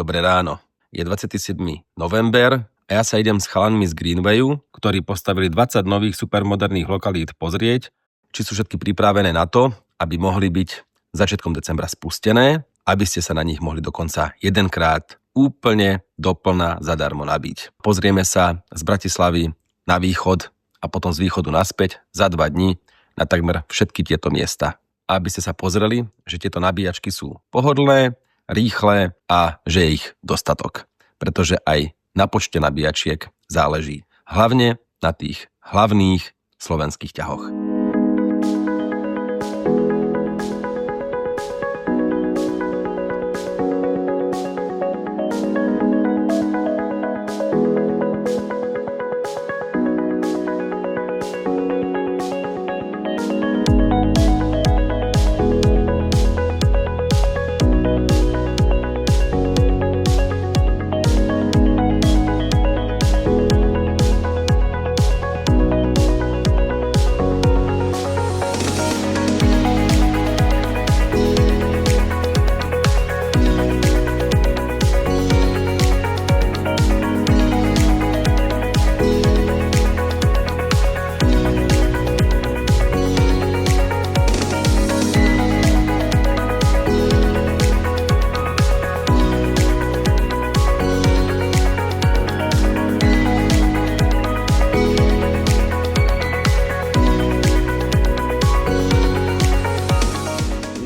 Dobré ráno. Je 27. november a ja sa idem s chalanmi z Greenwayu, ktorí postavili 20 nových supermoderných lokalít pozrieť, či sú všetky pripravené na to, aby mohli byť začiatkom decembra spustené, aby ste sa na nich mohli dokonca jedenkrát úplne doplna zadarmo nabiť. Pozrieme sa z Bratislavy na východ a potom z východu naspäť za 2 dní na takmer všetky tieto miesta. Aby ste sa pozreli, že tieto nabíjačky sú pohodlné, rýchle a že je ich dostatok. Pretože aj na počte nabíjačiek záleží. Hlavne na tých hlavných slovenských ťahoch.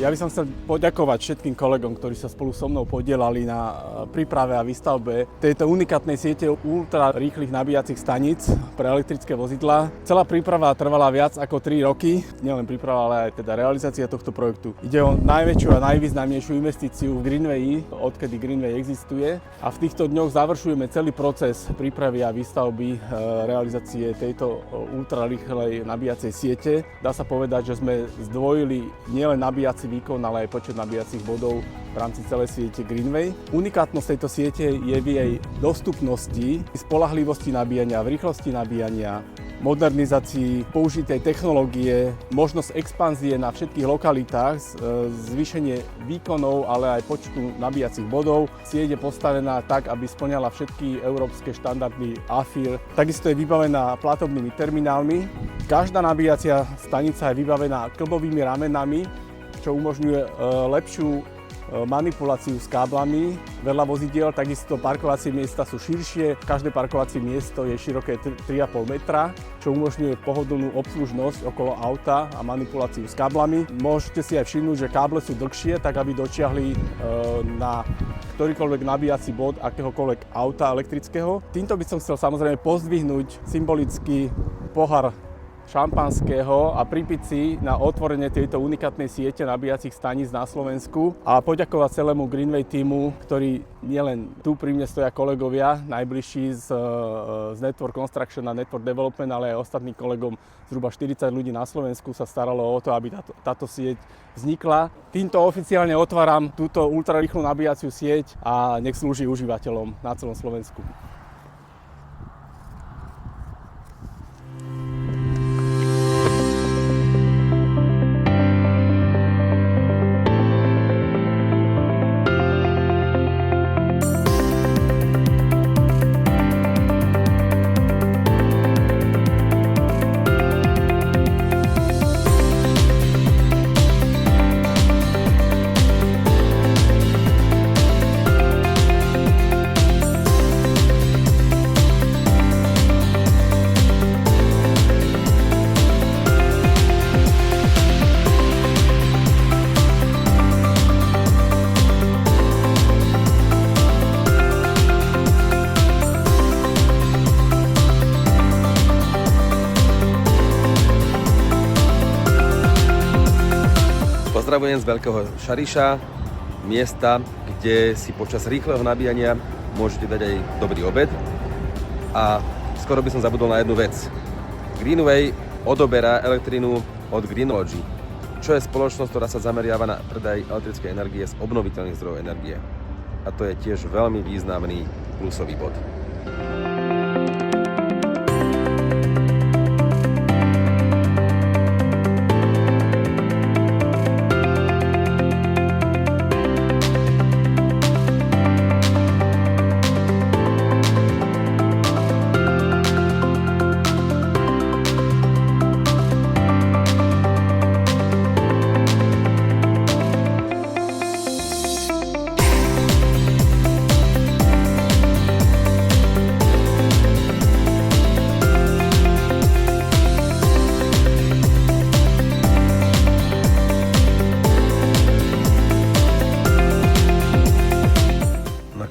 Ja by som chcel poďakovať všetkým kolegom, ktorí sa spolu so mnou podielali na príprave a výstavbe tejto unikátnej siete ultra rýchlych nabíjacích staníc pre elektrické vozidlá. Celá príprava trvala viac ako 3 roky, nielen príprava, ale aj teda realizácia tohto projektu. Ide o najväčšiu a najvýznamnejšiu investíciu v Greenwayi, odkedy Greenway existuje, a v týchto dňoch završujeme celý proces prípravy a výstavby realizácie tejto ultra rýchlej nabíjacej siete. Dá sa povedať, že sme zdvojili nielen nabíjací výkon, ale aj počet nabíjacích bodov v rámci celej siete Greenway. Unikátnosť tejto siete je v jej dostupnosti, spoľahlivosti nabíjania, v rýchlosti nabíjania, modernizácii použitej technológie, možnosť expanzie na všetkých lokalitách, zvýšenie výkonov, ale aj počtu nabíjacích bodov. Sieť je postavená tak, aby spĺňala všetky európske štandardy AFIR. Takisto je vybavená platobnými terminálmi. Každá nabíjacia stanica je vybavená klbovými ramenami, čo umožňuje lepšiu manipuláciu s káblami. Vedľa vozidiel takisto parkovacie miesta sú širšie. Každé parkovacie miesto je široké 3,5 metra, čo umožňuje pohodlnú obslužnosť okolo auta a manipuláciu s káblami. Môžete si aj všimnúť, že káble sú dlhšie, tak aby dočiahli na ktorýkoľvek nabíjací bod akéhokoľvek auta elektrického. Týmto by som chcel samozrejme pozdvihnúť symbolický pohár šampanského a pripiť si na otvorenie tejto unikátnej siete nabíjacích staníc na Slovensku a poďakovať celému Greenway týmu, ktorí nielen tu pri mne stoja kolegovia najbližší z Network Construction a Network Development, ale aj ostatným kolegom, zhruba 40 ľudí na Slovensku sa staralo o to, aby táto sieť vznikla. Týmto oficiálne otváram túto ultrarýchlu nabíjaciu sieť a nech slúži užívateľom na celom Slovensku. Pozdravujem z Veľkého Šariša, miesta, kde si počas rýchleho nabíjania môžete dať aj dobrý obed. A skoro by som zabudol na jednu vec. Greenway odoberá elektrinu od Greenlogy, čo je spoločnosť, ktorá sa zameriava na predaj elektrickej energie z obnoviteľných zdrojov energie. A to je tiež veľmi významný plusový bod.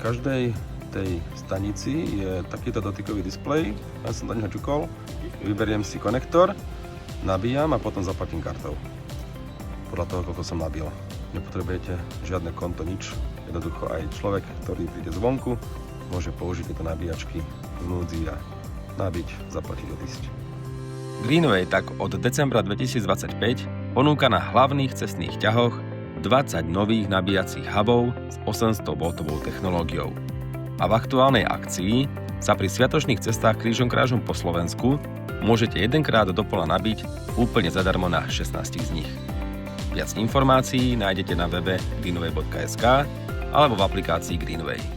každej tej stanici je takýto dotykový displej. Ja som do neho čukol, vyberiem si konektor, nabíjam a potom zaplatím kartou. Podľa toho, koľko som nabil. Nepotrebujete žiadne konto, nič. Jednoducho aj človek, ktorý príde zvonku, môže použiť tieto nabíjačky v núdzi a nabiť, zaplatiť, odísť. Greenway tak od decembra 2025 ponúka na hlavných cestných ťahoch 20 nových nabíjacích hubov s 800V technológiou. A v aktuálnej akcii sa pri sviatočných cestách krížom krážom po Slovensku môžete jedenkrát do pola nabiť úplne zadarmo na 16 z nich. Viac informácií nájdete na webe greenway.sk alebo v aplikácii Greenway.